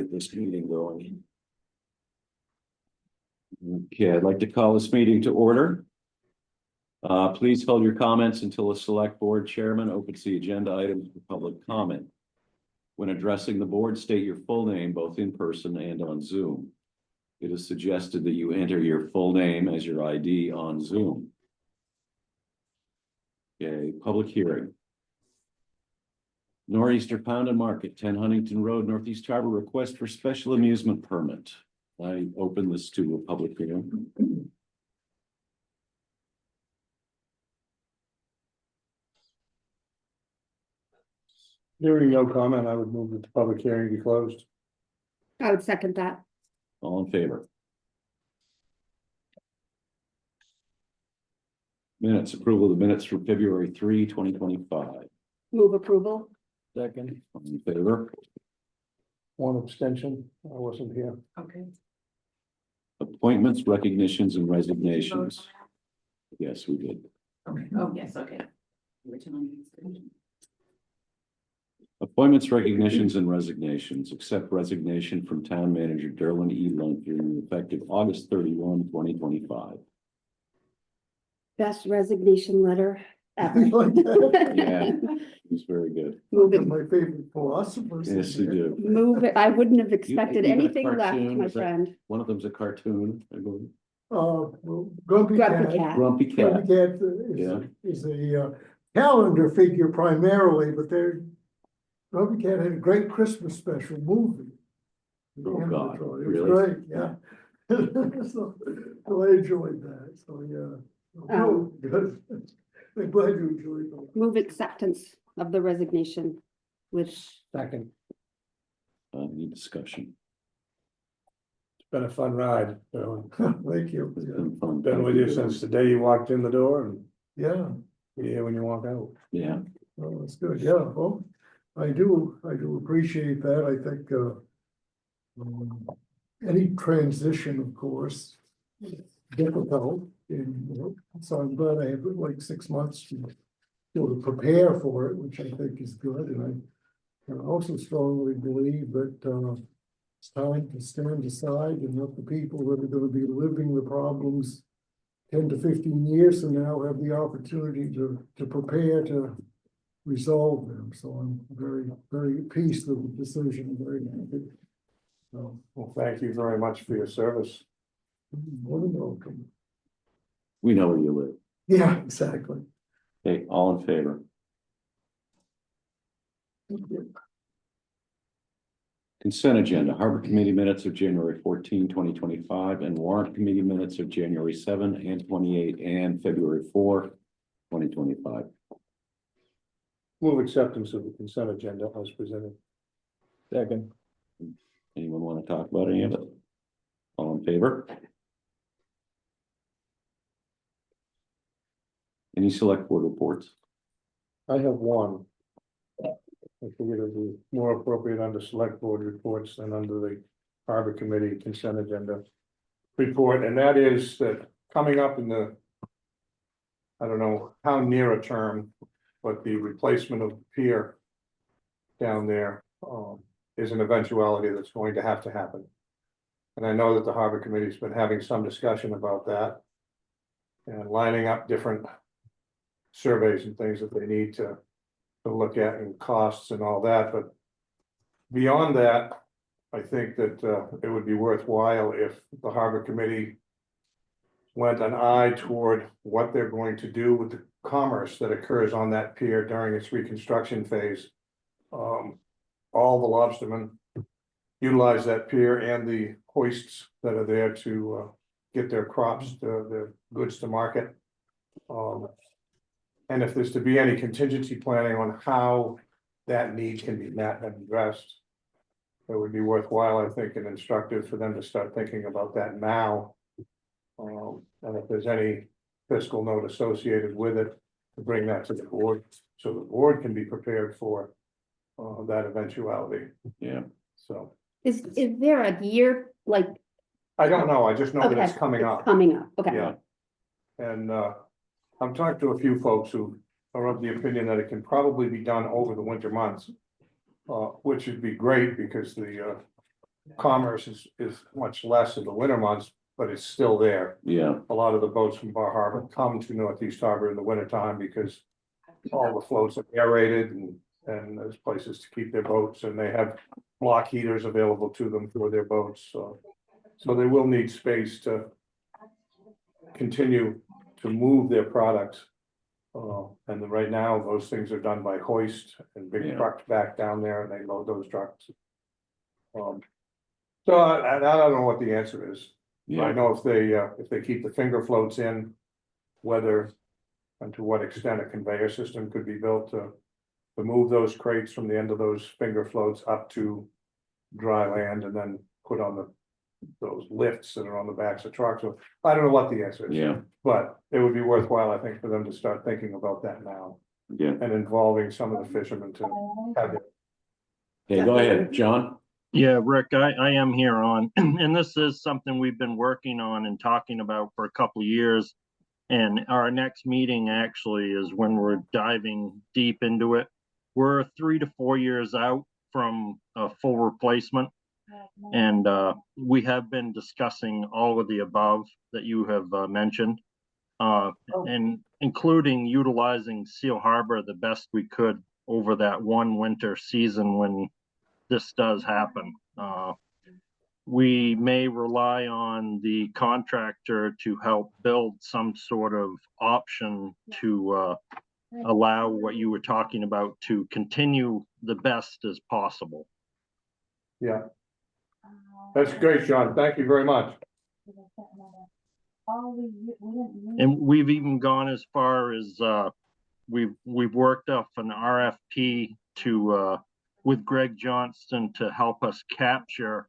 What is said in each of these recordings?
get this meeting going. Okay, I'd like to call this meeting to order. Please hold your comments until the select board chairman opens the agenda items for public comment. When addressing the board, state your full name both in person and on Zoom. It is suggested that you enter your full name as your ID on Zoom. Okay, public hearing. Northeaster Pound and Market, 10 Huntington Road, Northeast Harbor, request for special amusement permit. I open this to a public hearing. Hearing no comment, I would move that the public hearing be closed. I would second that. All in favor? Minutes, approval of the minutes for February 3, 2025. Move approval. Second. All in favor? One abstention, I wasn't here. Okay. Appointments, recognitions, and resignations. Yes, we did. Okay. Oh, yes, okay. Appointments, recognitions, and resignations. Accept resignation from Town Manager Derlin E. Lumpkin, effective August 31, 2025. Best resignation letter ever. Yeah, he's very good. Move it, My favorite philosophers. Yes, you do. move it. I wouldn't have expected You got a anything left, cartoon, my is that- friend. One of them's a cartoon, I believe. Well, Grumpy Grumpy Cat. cat. Grumpy Cat. Grumpy Cat Yeah. is a calendar figure primarily, but Grumpy Cat had a great Christmas special movie. Oh, God, It was really? great, yeah. So I enjoyed that, so yeah. Oh, good. I'm glad you enjoyed that. Move acceptance of the resignation with, Second, Any discussion? it's been a fun ride, so, Thank you. It's been fun. been with you since the day you walked in the door and Yeah, be here when you walk out. Yeah, well, that's good, yeah, well, I do appreciate that, I think, any transition, of course, is difficult, and, so I'm glad I have like 6 months to prepare for it, which I think is good, and I also strongly believe that, it's time to stand aside and let the people that are gonna be living the problems 10 to 15 years from now have the opportunity to prepare to resolve them, so I'm very, very pleased with the decision, very happy. So, Well, thank you very much for your service. more than welcome. we know where you live. Yeah, exactly. Okay, all in favor? Consent agenda, Harbor Committee minutes of January 14, 2025, and Warrant Committee minutes of January 7 and 28 and February 4, 2025. Move acceptance of the consent agenda as presented. Second. Anyone want to talk about any of it? All in favor? Any select board reports? I have one. I figured it would be more appropriate under select board reports than under the harbor committee consent agenda report, and that is that coming up in the, I don't know how near a term, but the replacement of the pier down there is an eventuality that's going to have to happen. And I know that the harbor committee's been having some discussion about that and lining up different surveys and things that they need to look at, and costs and all that, but beyond that, I think that it would be worthwhile if the harbor committee went an eye toward what they're going to do with the commerce that occurs on that pier during its reconstruction phase. All the lobstermen utilize that pier and the hoists that are there to get their crops, their goods to market. And if there's to be any contingency planning on how that need can be met and addressed, it would be worthwhile, I think, and instructive for them to start thinking about that now. And if there's any fiscal note associated with it, to bring that to the board, so the board can be prepared for that eventuality. Yeah, is there a year, like? I don't know, I just know that it's Okay, coming up. Coming up, okay. Yeah. And I've talked to a few folks who are of the opinion that it can probably be done over the winter months. Which would be great because the commerce is much less in the winter months, but it's still there. Yeah, A lot of the boats from Bar Harbor come to Northeast Harbor in the wintertime because all the floats are aerated and there's places to keep their boats, and they have block heaters available to them for their boats, so they will need space to continue to move their products. And right now, those things are done by hoist and big Yeah. trucks back down there, and they load those trucks. So I don't know what the answer is. I yeah, know if they keep the finger floats in, whether and to what extent a conveyor system could be built to move those crates from the end of those finger floats up to dry land and then put on those lifts that are on the backs of trucks. So I don't know what the answer is. yeah, But it would be worthwhile, I think, for them to start thinking about that now yeah. and involving some of the fishermen to have their. Okay, go ahead, John. Yeah, Rick, I am here on, and this is something we've been working on and talking about for a couple of years. And our next meeting actually is when we're diving deep into it. We're 3 to 4 years out from a full replacement. And we have been discussing all of the above that you have mentioned. And including utilizing Seal Harbor the best we could over that one winter season when this does happen. We may rely on the contractor to help build some sort of option to allow what you were talking about to continue the best as possible. Yeah. That's great, Sean. Thank you very much. And we've even gone as far as we've worked up an RFP to with Greg Johnston to help us capture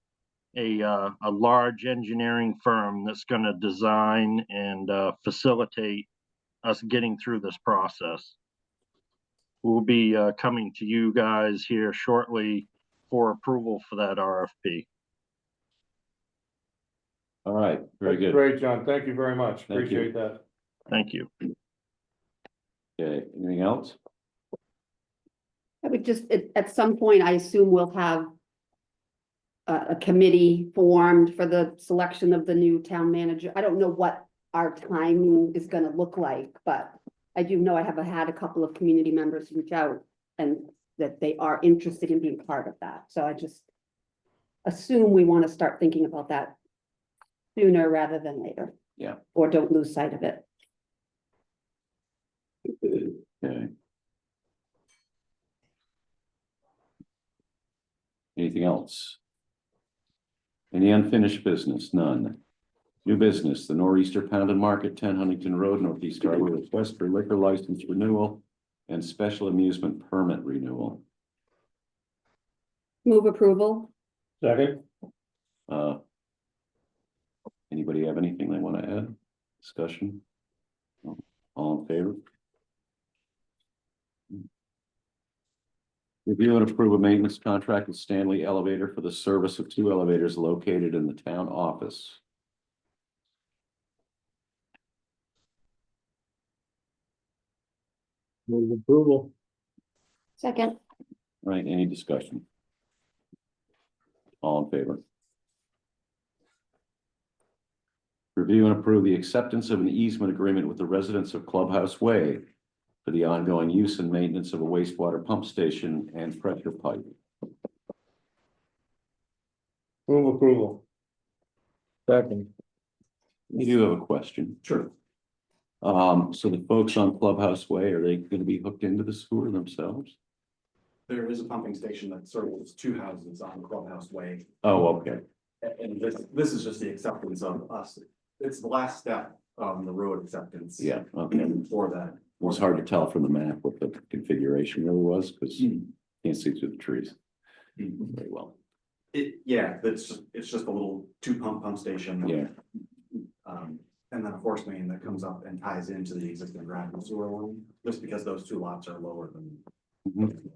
a large engineering firm that's going to design and facilitate us getting through this process. We'll be coming to you guys here shortly for approval for that RFP. All right, very That's good. great, John. Thank you very much. Thank you. Appreciate that. Thank you. Okay, anything else? I would just, at some point, I assume we'll have a committee formed for the selection of the new town manager. I don't know what our timing is gonna look like, but I do know I have had a couple of community members reach out and that they are interested in being part of that. So I just assume we want to start thinking about that sooner rather than later. Yeah. Or don't lose sight of it. Okay. Anything else? Any unfinished business? None. New business, the Nor'easter Pound and Market, 10 Huntington Road, Northeast Harbor, request for liquor license renewal and special amusement permit renewal. Move approval. Second. Anybody have anything they want to add? Discussion? All in favor? Review and approve a maintenance contract with Stanley Elevator for the service of 2 elevators located in the town office. Move approval. Second. Right, any discussion? All in favor? Review and approve the acceptance of an easement agreement with the residents of Clubhouse Way for the ongoing use and maintenance of a wastewater pump station and pressure pipe. Move approval. Second. You do have a question. Sure. So the folks on Clubhouse Way, are they gonna be hooked into the sewer themselves? There is a pumping station that serves 2 houses on Clubhouse Way. Oh, okay, And this is just the acceptance of us. It's the last step on the road acceptance. yeah, okay. For that. It was hard to tell from the map what the configuration really was, because you can't see through the trees very well. Yeah, it's just a little 2-pump station. Yeah. And then a force main that comes up and ties into the existing gravel sewer line, just because those 2 lots are lower than. Mhm.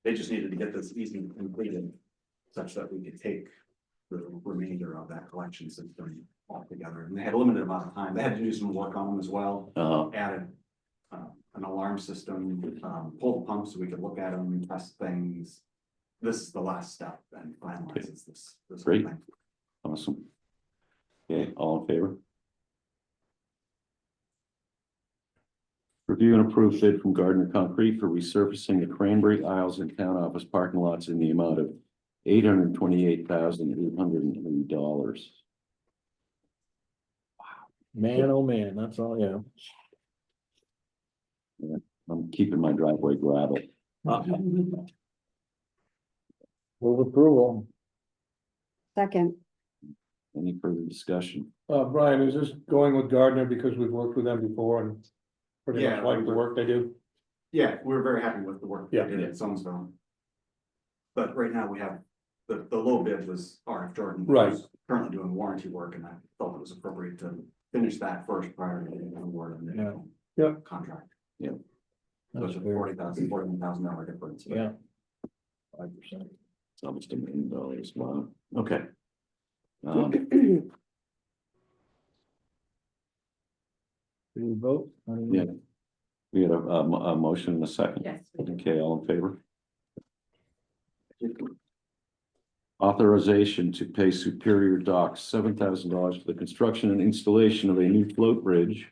They just needed to get this easement completed such that we could take the remainder of that collection system all together. And they had a limited amount of time. They had to do some work on them as well. Added an alarm system, pull the pumps so we could look at them, test things. this is the last step and finalizes this. Whole Great. thing. Awesome. Okay, all in favor? Review and approve bid from Gardner Concrete for resurfacing the Cranberry Isles and Town Office parking lots in the amount of $828,880. Man, oh man, that's all, yeah. I'm keeping my driveway gravel. Move approval. Second, Any further discussion? Brian, is this going with Gardner because we've worked with them before and pretty much Yeah, like the work they do? Yeah, we're very happy with the work they Yeah. did at Somersville. But right now we have, the low bid was RF Jordan. Right. who's currently doing warranty work, and I felt it was appropriate to finish that first prior to getting an award on the Yeah. contract. Yeah. So it's a That's fair. $41,000 difference. but- Yeah. 5%. It's almost $1 million. Wow. Okay. Um, Do we vote? yeah. We had a motion and a second. yes. Okay, all in favor? Authorization to pay Superior Docks $7,000 for the construction and installation of a new float bridge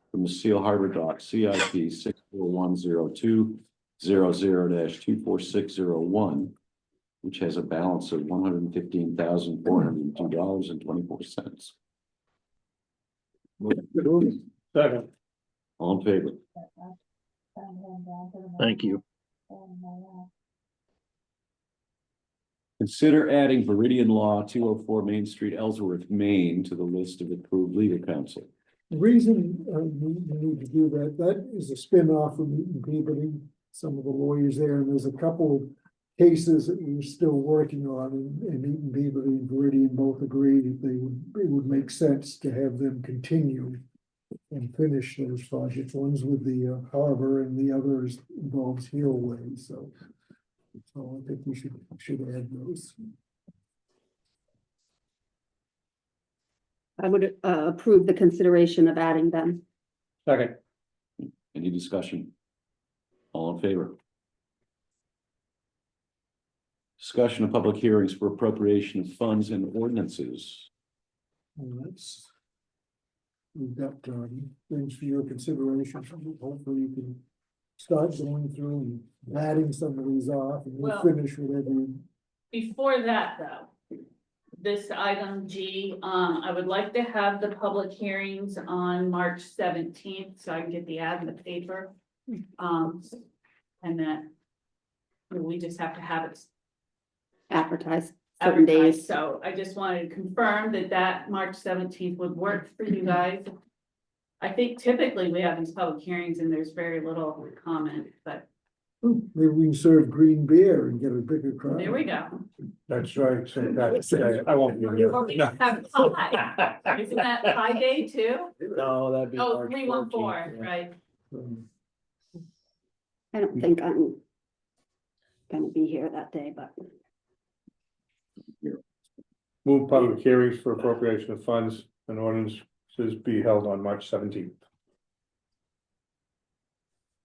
from the Seal Harbor Dock CIP 6410200-24601, which has a balance of $115,402.24. Second, All in favor? Thank you. Consider adding Viridian Law 204 Main Street, Ellsworth, Maine to the list of approved legal counsel. The reason we need to do that, that is a spin-off from Eaton Peabody, some of the lawyers there, and there's a couple of cases that we're still working on, and Eaton Peabody and Viridian both agreed that it would make sense to have them continue and finish those projects. One's with the harbor and the other involves Hillway, so I think we should add those. I would approve the consideration of adding them. second, Any discussion? All in favor? Discussion of public hearings for appropriation of funds and ordinances. And we've got things for your consideration. Hopefully you can start going through and adding some of these off, and we'll Well- finish whatever. Before that, though, this item G, I would like to have the public hearings on March 17th, so I can get the ad in the paper. And then we just have to have it Advertise certain advertised, days. so I just wanted to confirm that March 17th would work for you guys. I think typically we have these public hearings and there's very little comment, but Maybe we can serve green beer and get a bigger crowd. there we go. that's right, so that's, I won't be here. Or we No. have pie. Isn't that pie day too? No, that'd be. Oh, March 314, 14th, yeah. right? I don't think I'm gonna be here that day, but Move public hearings for appropriation of funds and ordinances be held on March 17th.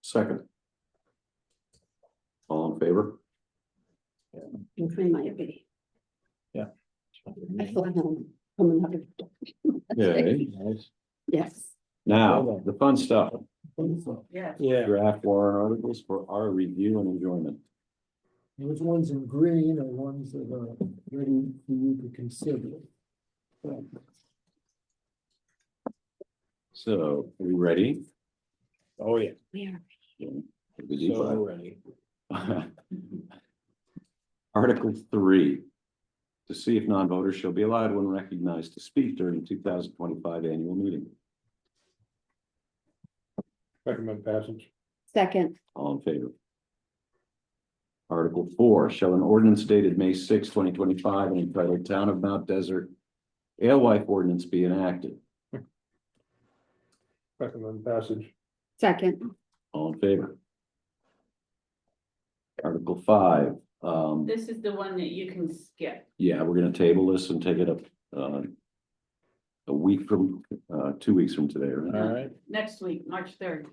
Second. All in favor? I might be. Yeah. I feel home. Coming up. Okay, Nice. Yes, now, the fun stuff, Yes. Yeah, draft warrant articles for our review and enjoyment. Those ones in green are ones that are ready for you to consider. So, are we ready? oh, yeah, we are. so ready. Article 3. To see if non-voters shall be allowed when recognized to speak during the 2025 annual meeting. Recommend passage. Second, All in favor? Article 4, shall an ordinance dated May 6, 2025 and entitled Town of Mount Desert Alewife Ordinance be enacted. Recommend passage. second, All in favor? Article 5, This is the one that you can skip. yeah, we're gonna table this and take it up, a week from, 2 weeks from today, right? All right, Next week, March 3rd.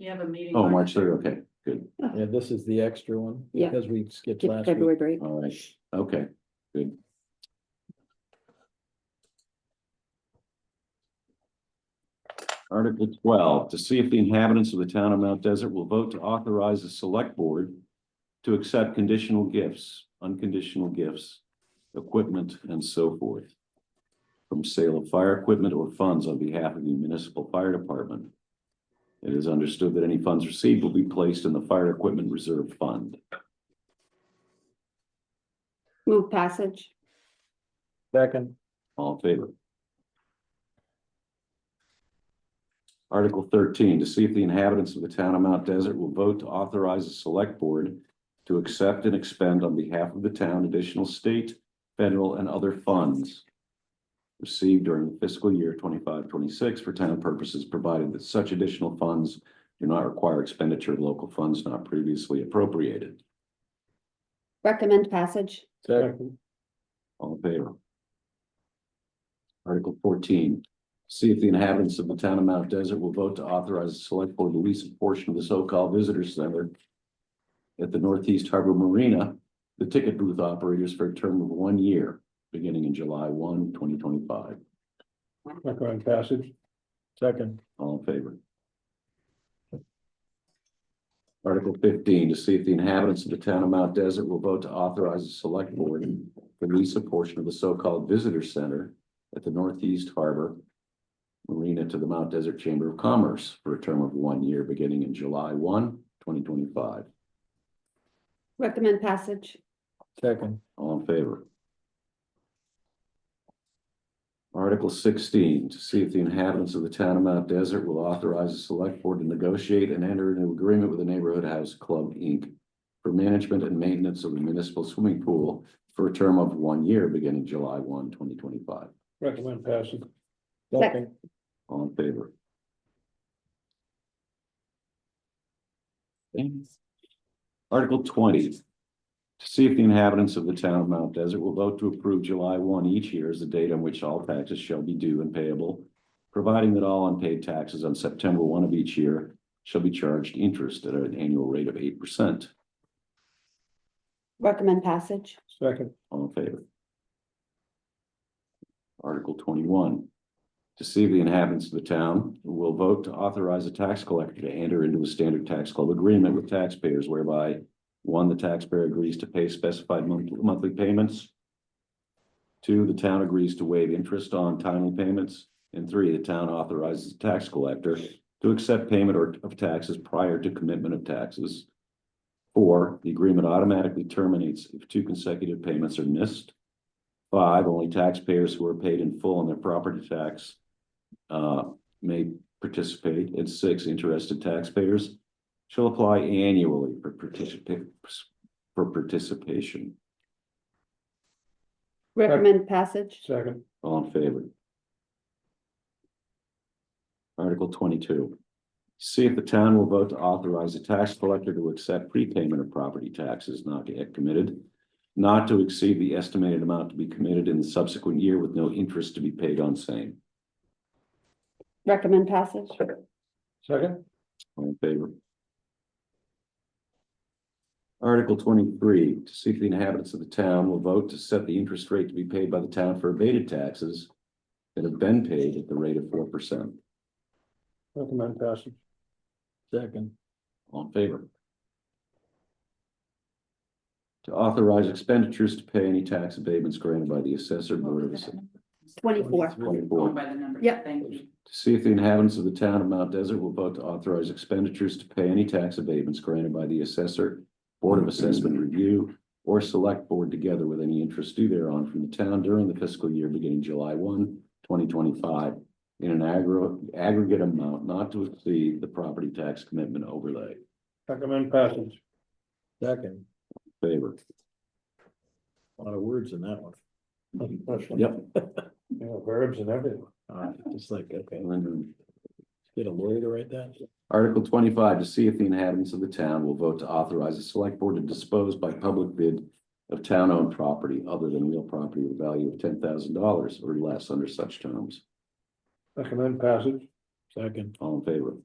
You have a meeting. Oh, March 3rd, okay, good, Yeah, this is the extra one. Yeah. Because we skipped Skip last week. February break. all right, okay, good. Article 12, to see if the inhabitants of the town of Mount Desert will vote to authorize the select board to accept conditional gifts, unconditional gifts, equipment, and so forth from sale of fire equipment or funds on behalf of the municipal fire department. It is understood that any funds received will be placed in the fire equipment reserve fund. Move passage. Second, All in favor? Article 13, to see if the inhabitants of the town of Mount Desert will vote to authorize the select board to accept and expend on behalf of the town additional state, federal, and other funds received during the fiscal year 25-26 for town purposes, provided that such additional funds do not require expenditure of local funds not previously appropriated. Recommend passage. second, All in favor? Article 14, see if the inhabitants of the town of Mount Desert will vote to authorize the select board to lease a portion of the so-called visitor center at the Northeast Harbor Marina, the ticket booth operators for a term of 1 year, beginning in July 1, 2025. Recommend passage. second, All in favor? Article 15, to see if the inhabitants of the town of Mount Desert will vote to authorize the select board to lease a portion of the so-called visitor center at the Northeast Harbor Marina to the Mount Desert Chamber of Commerce for a term of 1 year, beginning in July 1, 2025. Recommend passage. second, All in favor? Article 16, to see if the inhabitants of the town of Mount Desert will authorize the select board to negotiate and enter into agreement with the Neighborhood House Club, Inc. for management and maintenance of the municipal swimming pool for a term of 1 year, beginning July 1, 2025. Recommend passage. second, All in favor? Okay. Article 20, to see if the inhabitants of the town of Mount Desert will vote to approve July 1 each year as the date on which all taxes shall be due and payable, providing that all unpaid taxes on September 1 of each year shall be charged interest at an annual rate of 8%. Recommend passage. Second. All in favor? Article 21, to see if the inhabitants of the town will vote to authorize a tax collector to enter into a standard tax club agreement with taxpayers whereby 1, the taxpayer agrees to pay specified monthly payments. 2, the town agrees to waive interest on timely payments. And 3, the town authorizes the tax collector to accept payment of taxes prior to commitment of taxes. 4, the agreement automatically terminates if 2 consecutive payments are missed. 5, only taxpayers who are paid in full on their property tax may participate. And 6, interested taxpayers shall apply annually for participation. Recommend passage. Second. All in favor? Article 22. See if the town will vote to authorize a tax collector to accept prepayment of property taxes not yet committed, not to exceed the estimated amount to be committed in the subsequent year with no interest to be paid on same. Recommend passage. Second. All in favor? Article 23, to see if the inhabitants of the town will vote to set the interest rate to be paid by the town for abated taxes that have been paid at the rate of 4%. Recommend passage. second, All in favor? To authorize expenditures to pay any tax abatements granted by the assessor board of assessors. 24. 24. Yep. Thank you. To see if the inhabitants of the town of Mount Desert will vote to authorize expenditures to pay any tax abatements granted by the assessor, board of assessment review, or select board together with any interest due thereon from the town during the fiscal year beginning July 1, 2025, in an aggregate amount not to exceed the property tax commitment overlay. Recommend passage. second, Favor? a lot of words in that one. Yep. Yeah, verbs and everything. Just like, okay, And get a lawyer to write that. Article 25, to see if the inhabitants of the town will vote to authorize the select board to dispose by public bid of town-owned property other than real property with a value of $10,000 or less under such terms. Recommend passage. Second, All in favor?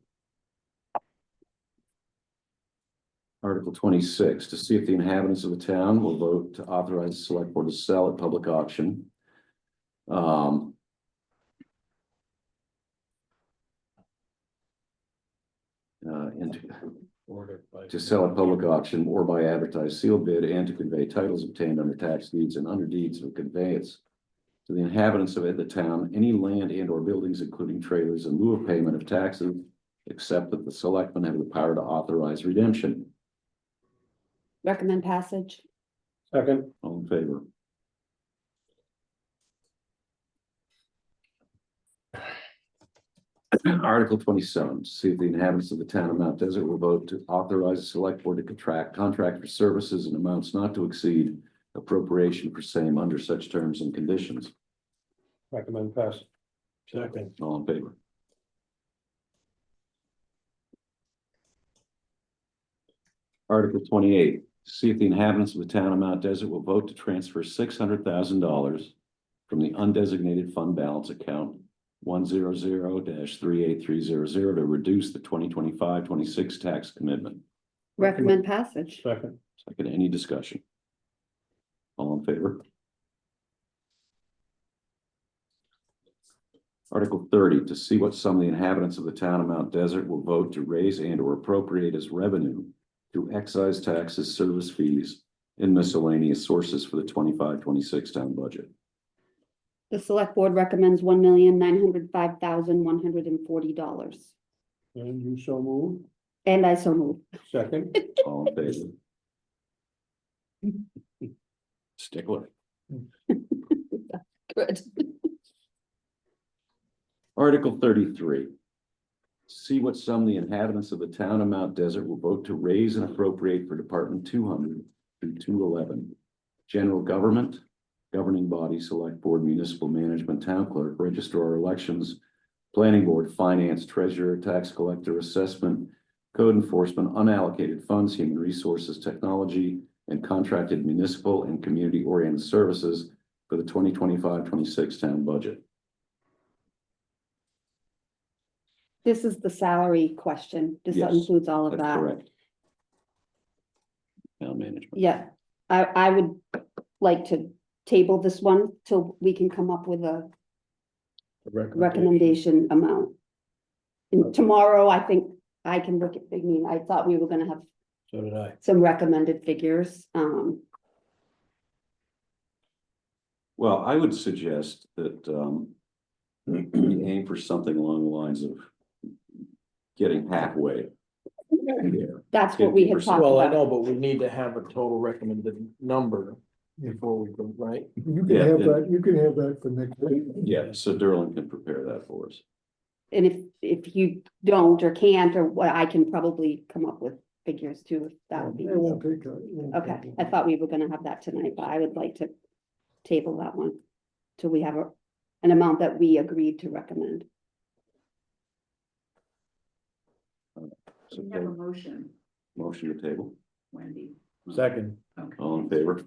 Article 26, to see if the inhabitants of the town will vote to authorize the select board to sell at public auction. And Order by. to sell at public auction or by advertised sealed bid, and to convey titles obtained under tax deeds and under deeds of conveyance to the inhabitants of the town, any land and or buildings, including trailers, in lieu of payment of taxes, except that the selectmen have the power to authorize redemption. Recommend passage. Second, All in favor? Article 27, to see if the inhabitants of the town of Mount Desert will vote to authorize the select board to contract for services and amounts not to exceed appropriation for same under such terms and conditions. recommend pass. Second. All in favor? Article 28, to see if the inhabitants of the town of Mount Desert will vote to transfer $600,000 from the undesignated fund balance account 100-38300 to reduce the 2025-26 tax commitment. Recommend passage. Second, Second, any discussion? All in favor? Article 30, to see what sum the inhabitants of the town of Mount Desert will vote to raise and or appropriate as revenue through excise taxes, service fees, and miscellaneous sources for the 25-26 town budget. The select board recommends $1,905,140. and you so move. And I so move. Second, All in favor? Stickler. Good. Article 33. See what sum the inhabitants of the town of Mount Desert will vote to raise and appropriate for Department 200 through 211. General Government, Governing Body, Select Board, Municipal Management, Town Clerk, Registrar, Elections, Planning Board, Finance, Treasurer, Tax Collector, Assessment, Code Enforcement, Unallocated Funds, Human Resources, Technology, and Contracted Municipal and Community-Oriented Services for the 2025-26 town budget. This is the salary question. This Yes, includes all of That's that. correct. Town management. Yeah, I would like to table this one till we can come up with a recommendation amount. And tomorrow, I think I can look at, I mean, I thought we were gonna have So did I. some recommended figures. Well, I would suggest that we aim for something along the lines of getting halfway there. That's what we had 50%. talked Well, I about. know, but we need to have a total recommended number before we go, right? You can Yeah, have yeah. that, you can have that for next week. Yeah, so Derlin can prepare that for us. And if you don't or can't, or what, I can probably come up with figures too, if that would be. It won't take, it won't take Okay, it. I thought we were gonna have that tonight, but I would like to table that one till we have an amount that we agreed to recommend. So We have a motion, motion to table, Wendy. Second. Okay. all in favor?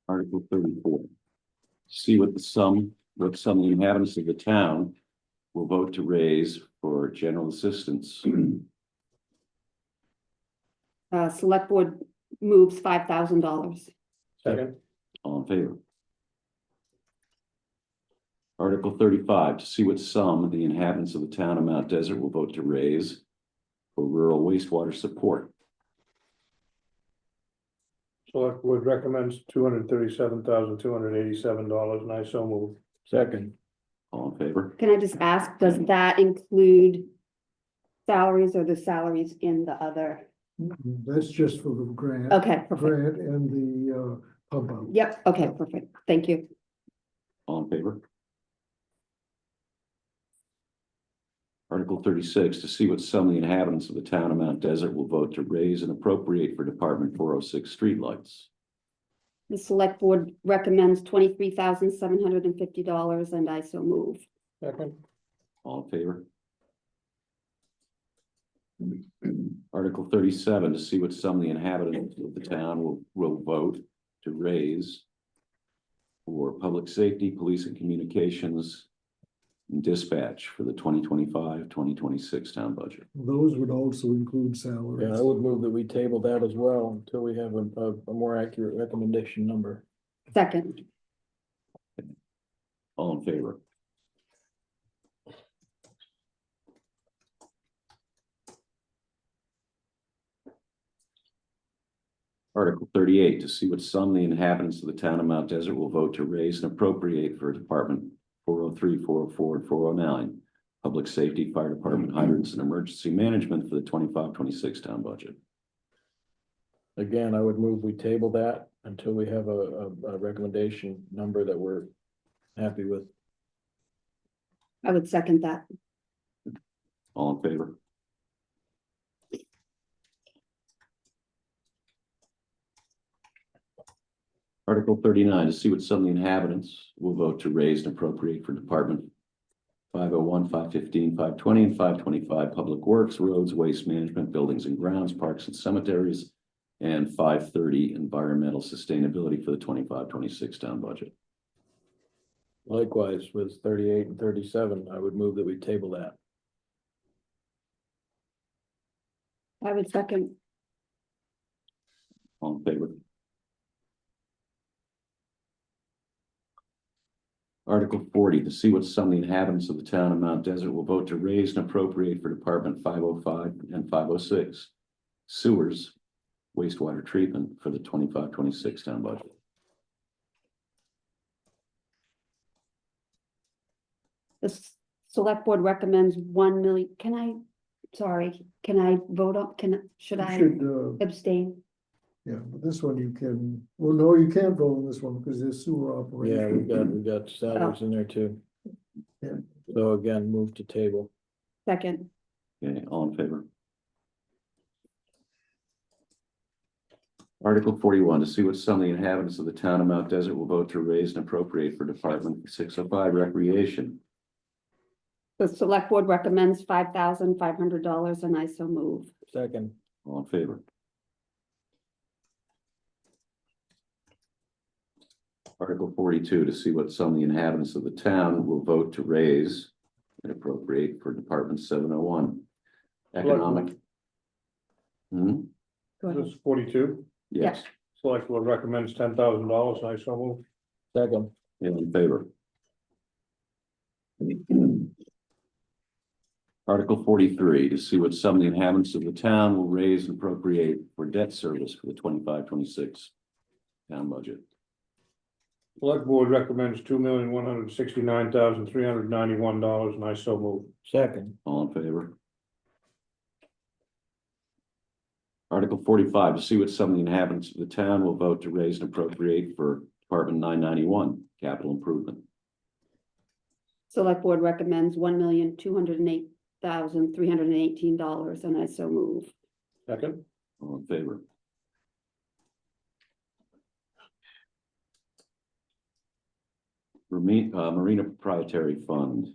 Article 34. See what some the inhabitants of the town will vote to raise for general assistance. Select board moves $5,000. second, All in favor? Article 35, to see what sum the inhabitants of the town of Mount Desert will vote to raise for rural wastewater support. select board recommends $237,287, and I so move. Second. All in favor? Can I just ask, does that include salaries or the salaries in the other? That's just for the grant. Okay, perfect. Grant and the pump out. Yep, okay, perfect. Thank you. All in favor? Article 36, to see what sum the inhabitants of the town of Mount Desert will vote to raise and appropriate for Department 406 streetlights. The select board recommends $23,750 and I so move. Second, All in favor? Article 37, to see what sum the inhabitants of the town will vote to raise for public safety, police and communications, and dispatch for the 2025-2026 town budget. Those would also include Yeah, salaries. I would move that we table that as well until we have a more accurate recommendation number. Second, All in favor? Article 38, to see what sum the inhabitants of the town of Mount Desert will vote to raise and appropriate for Department 403, 404, and 409. Public safety, fire department, hydrants, and emergency management for the 25-26 town budget. Again, I would move we table that until we have a recommendation number that we're happy with. I would second that. All in favor? Article 39, to see what sum the inhabitants will vote to raise and appropriate for Department 501, 515, 520, and 525, Public Works, Roads, Waste Management, Buildings and Grounds, Parks and Cemeteries, and 530, Environmental Sustainability for the 25-26 town budget. Likewise, with 38 and 37, I would move that we table that. I would second. All in favor? Article 40, to see what sum the inhabitants of the town of Mount Desert will vote to raise and appropriate for Department 505 and 506. Sewers, wastewater treatment for the 25-26 town budget. The select board recommends 1 million, can I vote on, should I Should, abstain? yeah, but this one you can, well, no, you can't vote on this one because there's sewer Yeah, operation. we got salaries in there too. Yeah. So again, move to table. Second, Okay, all in favor? Article 41, to see what sum the inhabitants of the town of Mount Desert will vote to raise and appropriate for Department 605 Recreation. the select board recommends $5,500 and I so move. Second, All in favor? Article 42, to see what sum the inhabitants of the town will vote to raise and appropriate for Department 701. Economic. Hmm, Go ahead. This is 42. yes, Select board recommends $10,000, and I so move. second, in favor. Article 43, to see what sum the inhabitants of the town will raise and appropriate for debt service for the 25-26 town budget. Select board recommends $2,169,391, and I so move. second, All in favor? Article 45, to see what sum the inhabitants of the town will vote to raise and appropriate for Department 991, capital improvement. Select board recommends $1,208,318 and I so move. Second, All in favor? Marina Proprietary Fund.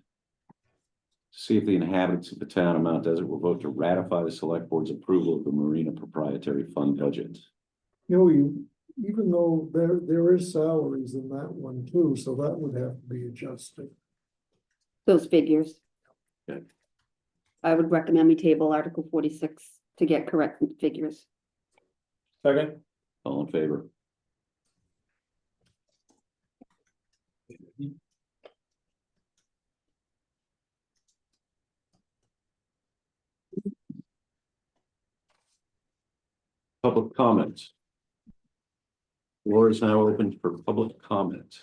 See if the inhabitants of the town of Mount Desert will vote to ratify the select board's approval of the Marina Proprietary Fund budget. You know, even though there is salaries in that one too, so that would have to be adjusted. Those figures. Okay. I would recommend we table Article 46 to get correct figures. second, All in favor? Public comment. Floor is now open for public comment.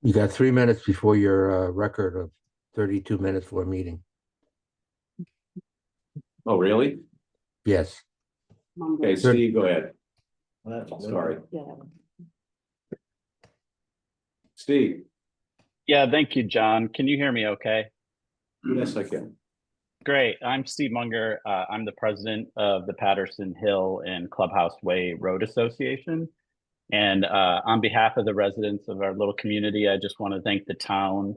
You got 3 minutes before your record of 32 minutes for a meeting. Oh, really? Yes. Okay, Steve, go ahead. that's Sorry, Yeah. Steve. Yeah, thank you, John. Can you hear me okay? Yes, I can. Great. I'm Steve Munger. I'm the president of the Patterson Hill and Clubhouse Way Road Association. And on behalf of the residents of our little community, I just want to thank the town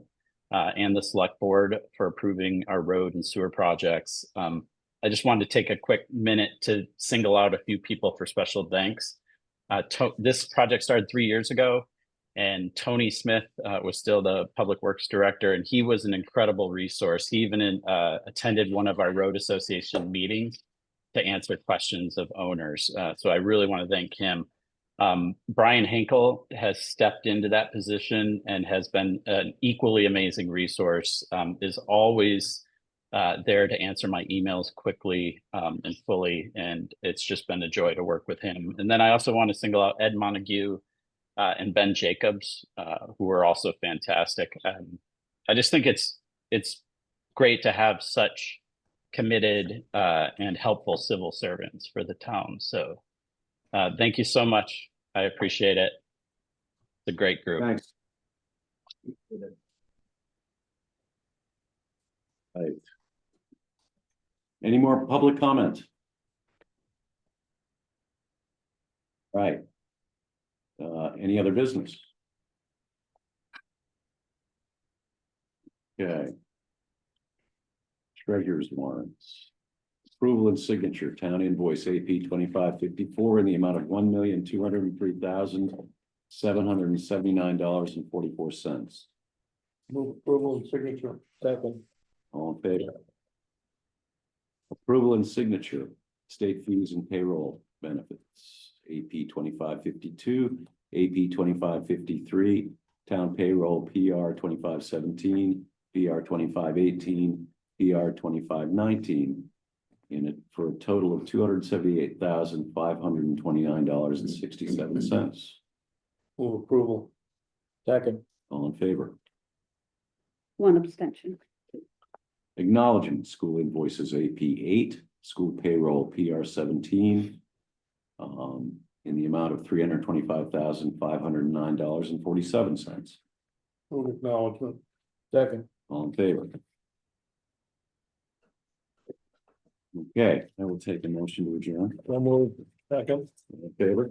and the select board for approving our road and sewer projects. I just wanted to take a quick minute to single out a few people for special thanks. This project started 3 years ago, And Tony Smith was still the public works director, and he was an incredible resource. He even attended one of our road association meetings to answer questions of owners. So I really want to thank him. Brian Hinkle has stepped into that position and has been an equally amazing resource, is always there to answer my emails quickly and fully. And it's just been a joy to work with him. And then I also want to single out Ed Montague and Ben Jacobs, who are also fantastic. I just think it's great to have such committed and helpful civil servants for the town. So thank you so much. I appreciate it. It's a great group. Thanks. Right. Any more public comment? Right. Any other business? Okay. Treasurer's warrants. Approval and signature, town invoice AP 2554 in the amount of $1,203,779.44. Move approval and signature. Second. All in favor? Approval and signature, state fees and payroll benefits, AP 2552, AP 2553, town payroll PR 2517, PR 2518, PR 2519, in it for a total of $278,529.67. Move approval. Second. All in favor? One abstention. Acknowledgement, school invoices AP 8, school payroll PR 17. In the amount of $325,509.47. Move acknowledgement. Second. All in favor? Okay, I will take a motion to adjourn. So moved. Second. All in favor?